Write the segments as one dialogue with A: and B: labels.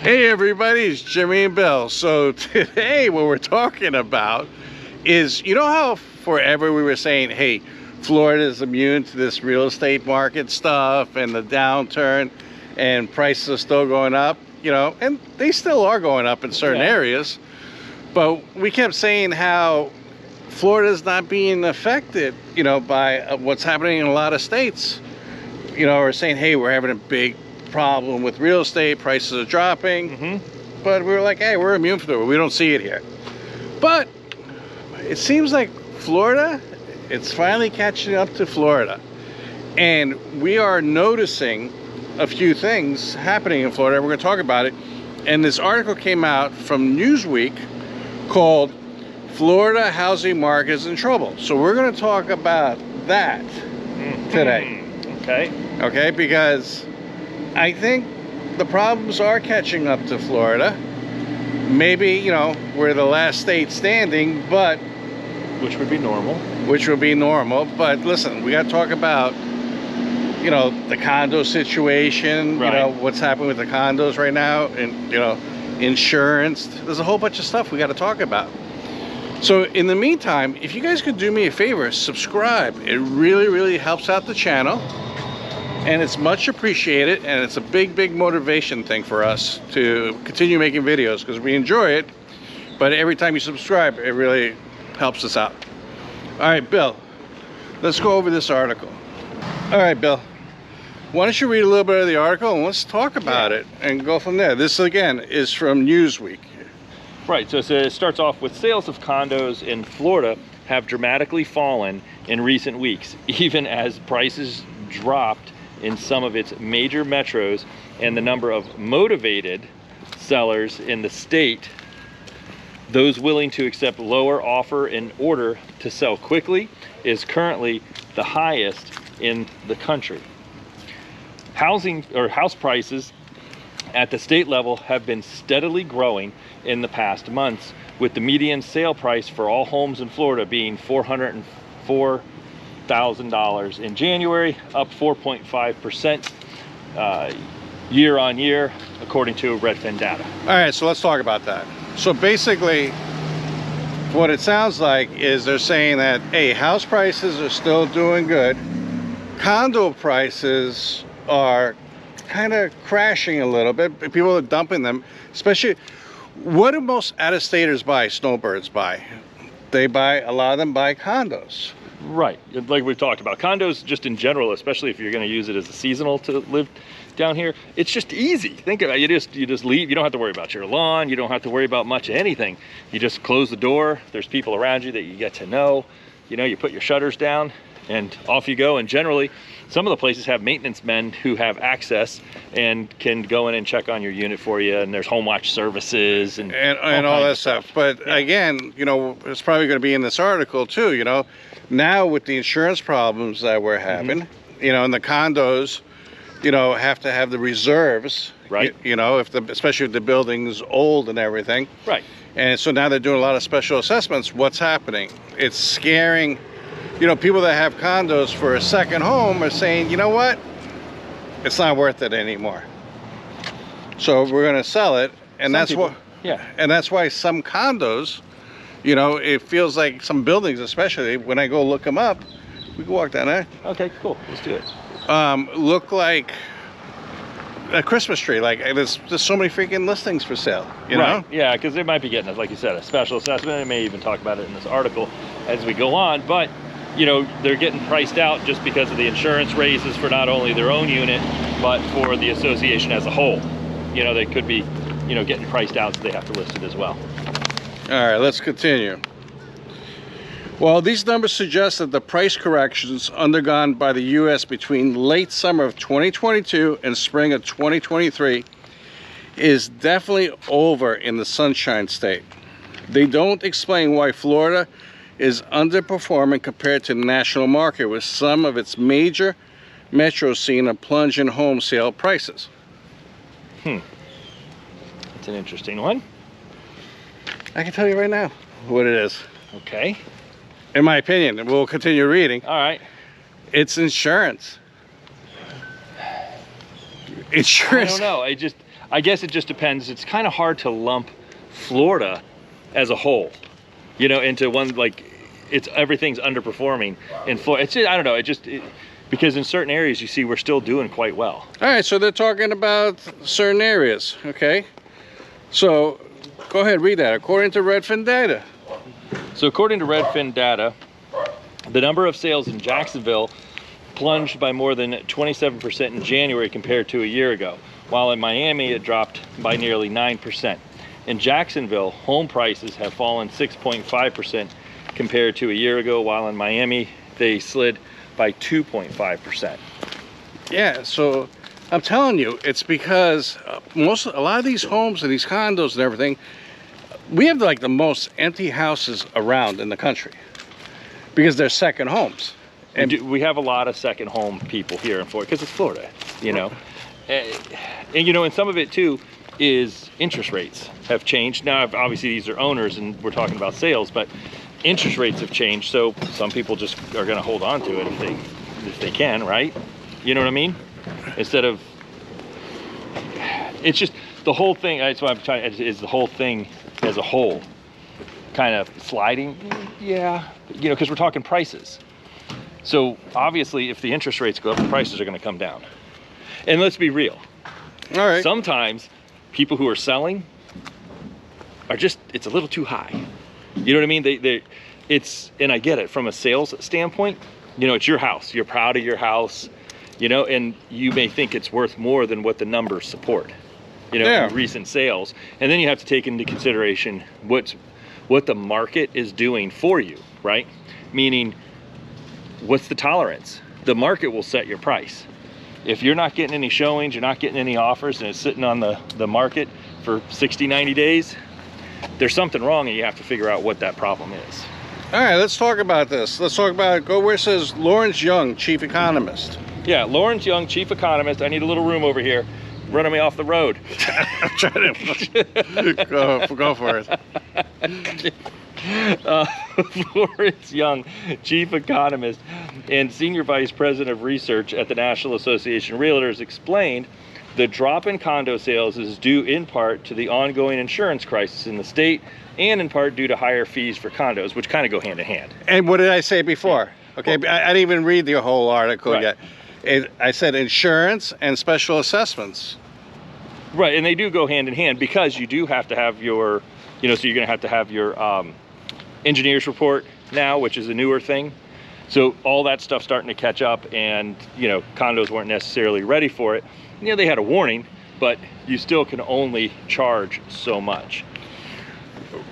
A: Hey everybody, it's Jimmy and Bill. So today what we're talking about is, you know how forever we were saying, hey, Florida is immune to this real estate market stuff and the downturn and prices are still going up, you know, and they still are going up in certain areas. But we kept saying how Florida's not being affected, you know, by what's happening in a lot of states. You know, we're saying, hey, we're having a big problem with real estate, prices are dropping, but we were like, hey, we're immune from it, we don't see it here. But it seems like Florida, it's finally catching up to Florida, and we are noticing a few things happening in Florida. We're going to talk about it, and this article came out from Newsweek called Florida Housing Market is in Trouble. So we're going to talk about that today. Okay, because I think the problems are catching up to Florida. Maybe, you know, we're the last state standing, but...
B: Which would be normal.
A: Which would be normal. But listen, we got to talk about, you know, the condo situation, you know, what's happening with the condos right now, and, you know, insurance. There's a whole bunch of stuff we got to talk about. So in the meantime, if you guys could do me a favor, subscribe. It really, really helps out the channel. And it's much appreciated, and it's a big motivation thing for us to continue making videos because we enjoy it. But every time you subscribe, it really helps us out. All right, Bill, let's go over this article. All right, Bill, why don't you read a little bit of the article and let's talk about it and go from there. This, again, is from Newsweek.
B: Right, so it starts off with sales of condos in Florida have dramatically fallen in recent weeks, even as prices dropped in some of its major metros, and the number of motivated sellers in the state, those willing to accept lower offer in order to sell quickly, is currently the highest in the country. House prices at the state level have been steadily growing in the past months, with the median sale price for all homes in Florida being $404,000 in January, up 4.5% year on year, according to Redfin data.
A: All right, so let's talk about that. So basically, what it sounds like is they're saying that, hey, house prices are still doing good. Condo prices are kind of crashing a little bit. People are dumping them, especially, what do most out-of-staters buy, snowbirds buy? They buy, a lot of them buy condos.
B: Right, like we've talked about, condos just in general, especially if you're going to use it as a seasonal to live down here, it's just easy. Think about it, you just leave. You don't have to worry about your lawn, you don't have to worry about much of anything. You just close the door, there's people around you that you get to know, you know, you put your shutters down and off you go. And generally some of the places have maintenance men who have access and can go in and check on your unit for you, and there's home watch services and all
A: that stuff. But again, you know, it's probably going to be in this article too, you know, now with the insurance problems that we're having, you know, and the condos, you know, have to have the reserves,
B: right?
A: You know, especially if the building's old and everything,
B: right?
A: And so now they're doing a lot of special assessments. What's happening? It's scaring, you know, people that have condos for a second home are saying, you know what, it's not worth it anymore. So we're going to sell it, and that's what, and that's why some condos, you know, it feels like some buildings, especially when I go look them up, we can walk down there.
B: Okay, cool, let's do it.
A: Look like a Christmas tree. Like there's so many freaking listings for sale, you know?
B: Yeah, because they might be getting, like you said, a special assessment. They may even talk about it in this article as we go on, but you know, they're getting priced out just because of the insurance raises for not only their own unit, but for the association as a whole. You know, they could be, you know, getting priced out, so they have to list it as well.
A: All right, let's continue. Well, these numbers suggest that the price corrections undergone by the U.S. between late summer of 2022 and spring of 2023 is definitely over in the Sunshine State. They don't explain why Florida is underperforming compared to the national market, with some of its major metros seeing a plunge in home sale prices.
B: That's an interesting one.
A: I can tell you right now what it is.
B: Okay.
A: In my opinion, and we'll continue reading.
B: All right.
A: It's insurance. Insurance.
B: I don't know. I guess it just depends. It's kind of hard to lump Florida as a whole, you know, into one, like everything's underperforming in Florida. It's just, I don't know, because in certain areas you see we're still doing quite well.
A: All right, so they're talking about certain areas, okay? So go ahead, read that. According to Redfin data.
B: So according to Redfin data, the number of sales in Jacksonville plunged by more than 27% in January compared to a year ago, while in Miami it dropped by nearly 9%. In Jacksonville, home prices have fallen 6.5% compared to a year ago, while in Miami they slid by 2.5%.
A: Yeah, so I'm telling you, it's because a lot of these homes and these condos and everything, we have like the most empty houses around in the country because they're second homes. And
B: we have a lot of second home people here in Florida because it's Florida, you know. And you know, and some of it too is interest rates have changed. Now, obviously these are owners and we're talking about sales, but interest rates have changed. So some people just are going to hold on to it if they can, right? You know what I mean? Instead of, it's just the whole thing. That's what I'm trying, is the whole thing as a whole kind of sliding. Yeah, you know, because we're talking prices. So obviously if the interest rates go up, the prices are going to come down. And let's be real.
A: all right.
B: Sometimes people who are selling are just, it's a little too high. You know what I mean? It's, and I get it from a sales standpoint, you know, it's your house. You're proud of your house, you know, and you may think it's worth more than what the numbers support, you know, in recent sales. And then you have to take into consideration what the market is doing for you, right? Meaning, what's the tolerance? The market will set your price. If you're not getting any showings, you're not getting any offers, and it's sitting on the market for 60, 90 days, there's something wrong, and you have to figure out what that problem is.
A: All right, let's talk about this. Let's talk about, go where it says Lawrence Young, chief economist.
B: Yeah, Lawrence Young, chief economist. I need a little room over here, running me off the road.
A: I'm trying to go for it.
B: Lawrence Young, chief economist and senior vice president of research at the National Association of Realtors, explained the drop in condo sales is due in part to the ongoing insurance crisis in the state and in part due to higher fees for condos, which kind of go hand in hand.
A: And what did I say before? Okay, I didn't even read the whole article
B: Right.
A: yet. I said insurance and special assessments.
B: Right, and they do go hand in hand because you do have to have your, you know, so you're going to have your engineer's report now, which is a newer thing. So all that stuff's starting to catch up, and you know, condos weren't necessarily ready for it. You know, they had a warning, but you still can only charge so much.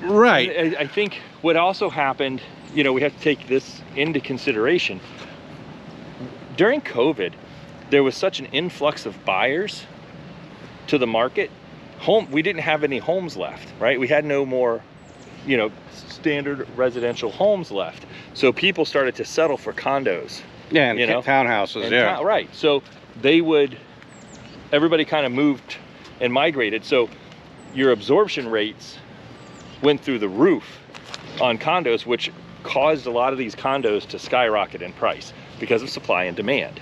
A: Right.
B: And I think what also happened, you know, we have to take this into consideration. During COVID, there was such an influx of buyers to the market. We didn't have any homes left, right? We had no more, you know, standard residential homes left. So people started to settle for condos.
A: Yeah, and
B: you know,
A: townhouses, yeah.
B: Right. So everybody kind of moved and migrated. So your absorption rates went through the roof on condos, which caused a lot of these condos to skyrocket in price because of supply and demand.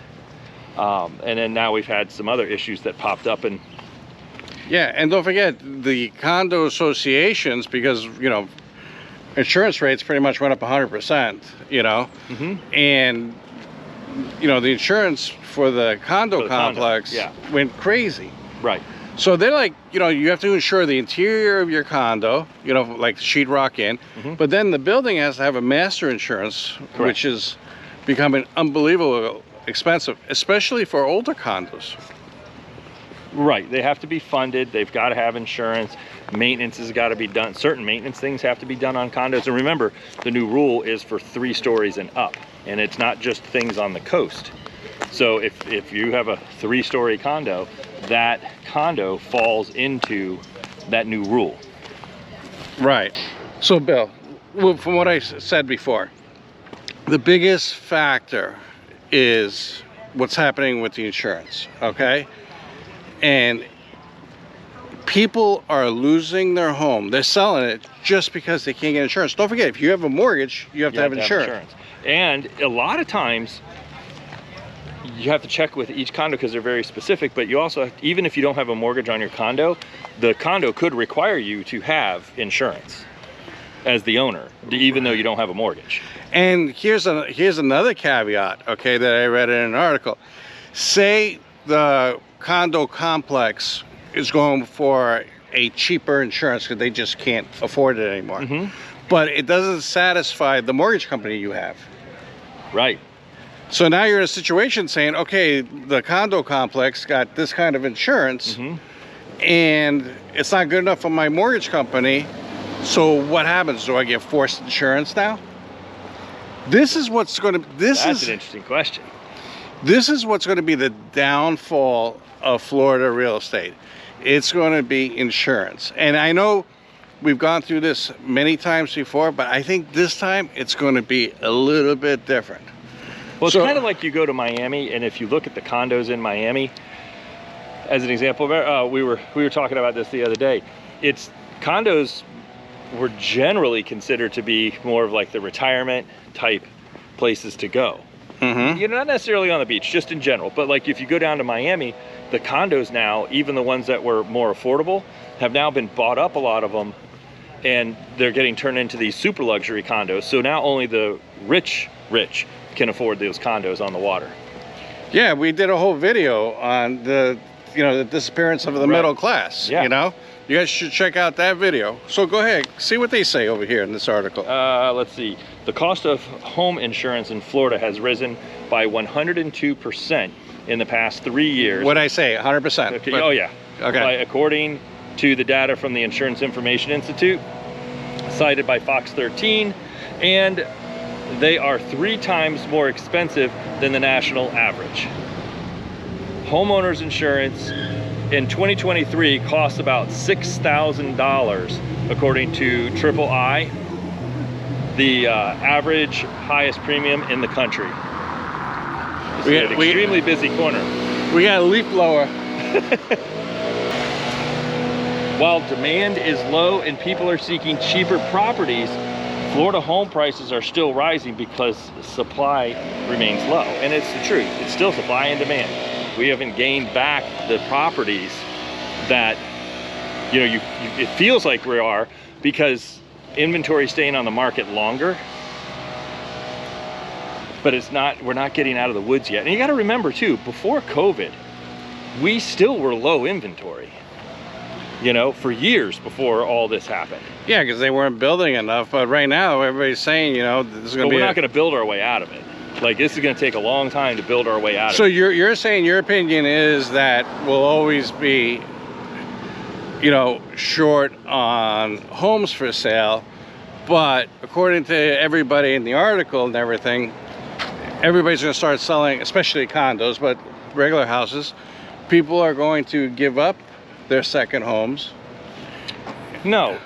B: And then now we've had some other issues that popped up. And
A: yeah, and don't forget the condo associations, because, you know, insurance rates pretty much went up 100%, you know, and, you know, the insurance for the condo complex went crazy.
B: Right.
A: So they're like, you know, you have to insure the interior of your condo, you know, like sheetrock in, but then the building has to have a master insurance, which is becoming unbelievable expensive, especially for older condos.
B: Right, they have to be funded, they've got to have insurance, maintenance has got to be done, certain maintenance things have to be done on condos. And remember, the new rule is for 3 stories and up, and it's not just things on the coast. So if you have a 3-story condo, that condo falls into that new rule.
A: Right. So Bill, from what I said before, the biggest factor is what's happening with the insurance, okay? And people are losing their home. They're selling it just because they can't get insurance. Don't forget, if you have a mortgage, you have to have insurance.
B: And a lot of times, you have to check with each condo because they're very specific, but you also have, even if you don't have a mortgage on your condo, the condo could require you to have insurance as the owner, even though you don't have a mortgage.
A: And here's another caveat, okay, that I read in an article. Say the condo complex is going for a cheaper insurance because they just can't afford it anymore. But it doesn't satisfy the mortgage company you have.
B: Right.
A: So now you're in a situation saying, okay, the condo complex got this kind of insurance and it's not good enough for my mortgage company. So what happens? Do I get forced insurance now? This is what's going to,
B: That's an interesting question.
A: This is what's going to be the downfall of Florida real estate. It's going to be insurance. And I know we've gone through this many times before, but I think this time it's going to be a little bit different.
B: Well, it's kind of like you go to Miami, and if you look at the condos in Miami, as an example, we were talking about this the other day. It's condos were generally considered to be more of like the retirement type places to go. You're not necessarily on the beach, just in general. But like if you go down to Miami, the condos now, even the ones that were more affordable, have now been bought up, a lot of them, and they're getting turned into these super luxury condos. So now only the rich can afford those condos on the water.
A: Yeah, we did a whole video on the disappearance of the middle class.
B: Yeah.
A: You know, you guys should check out that video. So go ahead, see what they say over here in this article.
B: Let's see. The cost of home insurance in Florida has risen by 102% in the past 3 years.
A: What'd I say? 100%.
B: Okay. Oh yeah.
A: Okay.
B: According to the data from the Insurance Information Institute, cited by Fox 13, and they are 3 times more expensive than the national average. Homeowners insurance in 2023 costs about $6,000, according to Triple I, the average highest premium in the country. It's an extremely busy corner.
A: We got a leaf blower.
B: While demand is low and people are seeking cheaper properties, Florida home prices are still rising because supply remains low. And it's the truth. It's still supply and demand. We haven't gained back the properties that, it feels like we are, because inventory is staying on the market longer. But we're not getting out of the woods yet. And you got to remember too, before COVID, we still were low inventory, for years before all this happened.
A: Yeah, because they weren't building enough. But right now, everybody's saying, this is going to be.
B: We're not going to build our way out of it. Like, this is going to take a long time to build our way out of it.
A: So you're saying your opinion is that we'll always be, short on homes for sale, but according to everybody in the article and everything, everybody's going to start selling, especially condos, but regular houses. People are going to give up their second homes.
B: No.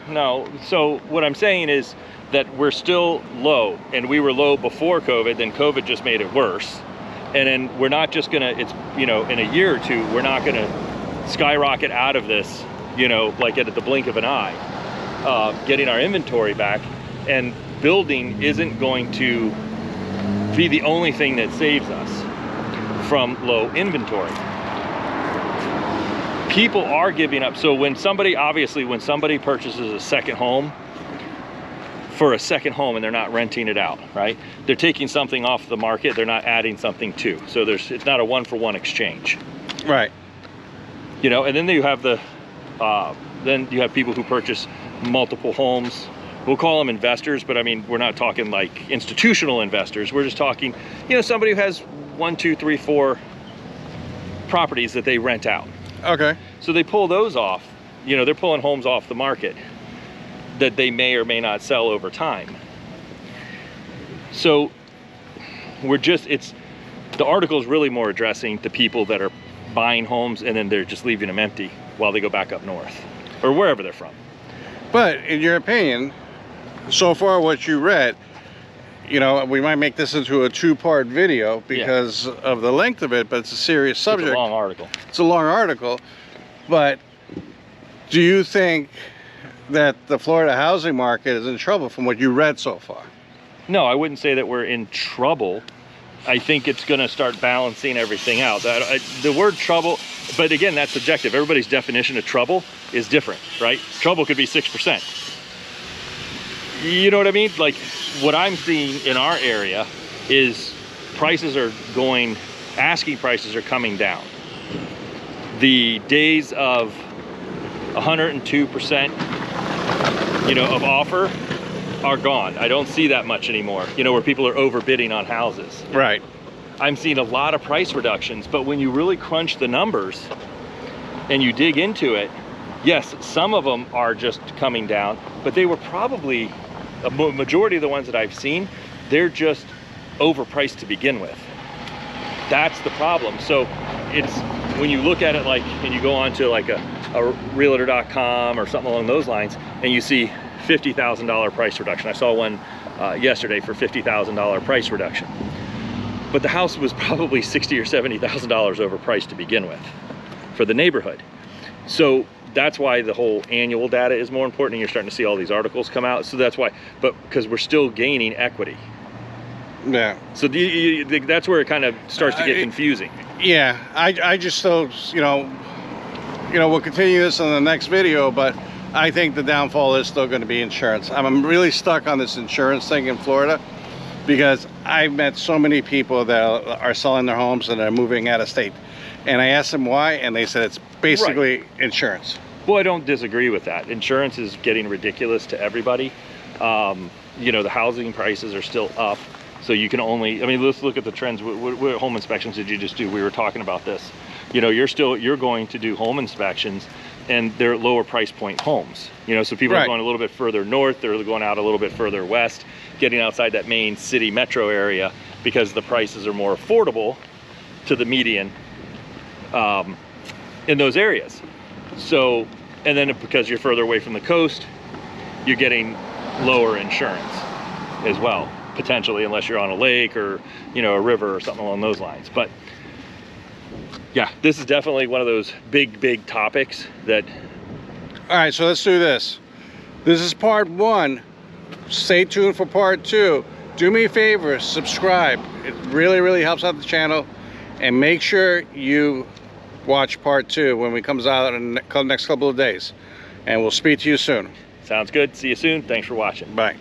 B: So what I'm saying is that we're still low, and we were low before COVID, then COVID just made it worse. And then we're not just gonna, in a year or two, we're not gonna skyrocket out of this, like at the blink of an eye, getting our inventory back. And building isn't going to be the only thing that saves us from low inventory. People are giving up. So when somebody purchases a second home, for a second home, and they're not renting it out, right? They're taking something off the market, they're not adding something to. So it's not a one-for-one exchange.
A: Right.
B: And then you have people who purchase multiple homes. We'll call them investors, but I mean, we're not talking like institutional investors. We're just talking, somebody who has 1, 2, 3, 4 properties that they rent out.
A: Okay.
B: So they pull those off. They're pulling homes off the market that they may or may not sell over time. So the article is really more addressing the people that are buying homes and then they're just leaving them empty while they go back up north or wherever they're from.
A: But in your opinion, so far what you read, we might make this into a 2-part video because of the length of it, but it's a serious subject.
B: It's a long article.
A: It's a long article, but do you think that the Florida housing market is in trouble from what you read so far?
B: No, I wouldn't say that we're in trouble I think it's going to start balancing everything out. The word trouble, but again, that's subjective. Everybody's definition of trouble is different, right? Trouble could be 6%. You know what I mean? Like, what I'm seeing in our area is prices are going, asking prices are coming down. The days of 102%, of offer are gone. I don't see that much anymore, where people are overbidding on houses.
A: Right.
B: I'm seeing a lot of price reductions, but when you really crunch the numbers and you dig into it, yes, some of them are just coming down, but they were probably, a majority of the ones that I've seen, they're just overpriced to begin with. That's the problem. So it's, when you look at it like, and you go onto like a realtor.com or something along those lines, and you see $50,000 price reduction. I saw one yesterday for $50,000 price reduction. But the house was probably $60,000 or $70,000 overpriced to begin with for the neighborhood. So that's why the whole annual data is more important, and you're starting to see all these articles come out. So that's why, but because we're still gaining equity.
A: Yeah.
B: So that's where it kind of starts to get confusing.
A: Yeah, I just still, we'll continue this in the next video, but I think the downfall is still going to be insurance. I'm really stuck on this insurance thing in Florida because I've met so many people that are selling their homes and are moving out of state. And I asked them why, and they said it's basically insurance.
B: Well, I don't disagree with that. Insurance is getting ridiculous to everybody. The housing prices are still up. So you can only, let's look at the trends. What home inspections did you just do? We were talking about this. You're going to do home inspections, and they're lower price point homes. So people are going a little bit further north, they're going out a little bit further west, getting outside that main city metro area because the prices are more affordable to the median in those areas. So, and then because you're further away from the coast, you're getting lower insurance as well, potentially, unless you're on a lake or a river or something along those lines. But yeah, this is definitely one of those big topics that.
A: All right, so let's do this. This is part 1. Stay tuned for part 2. Do me a favor, subscribe. It really helps out the channel, and make sure you watch part 2 when it comes out in the next couple of days, and we'll speak to you soon.
B: Sounds good. See you soon. Thanks for watching.
A: Bye.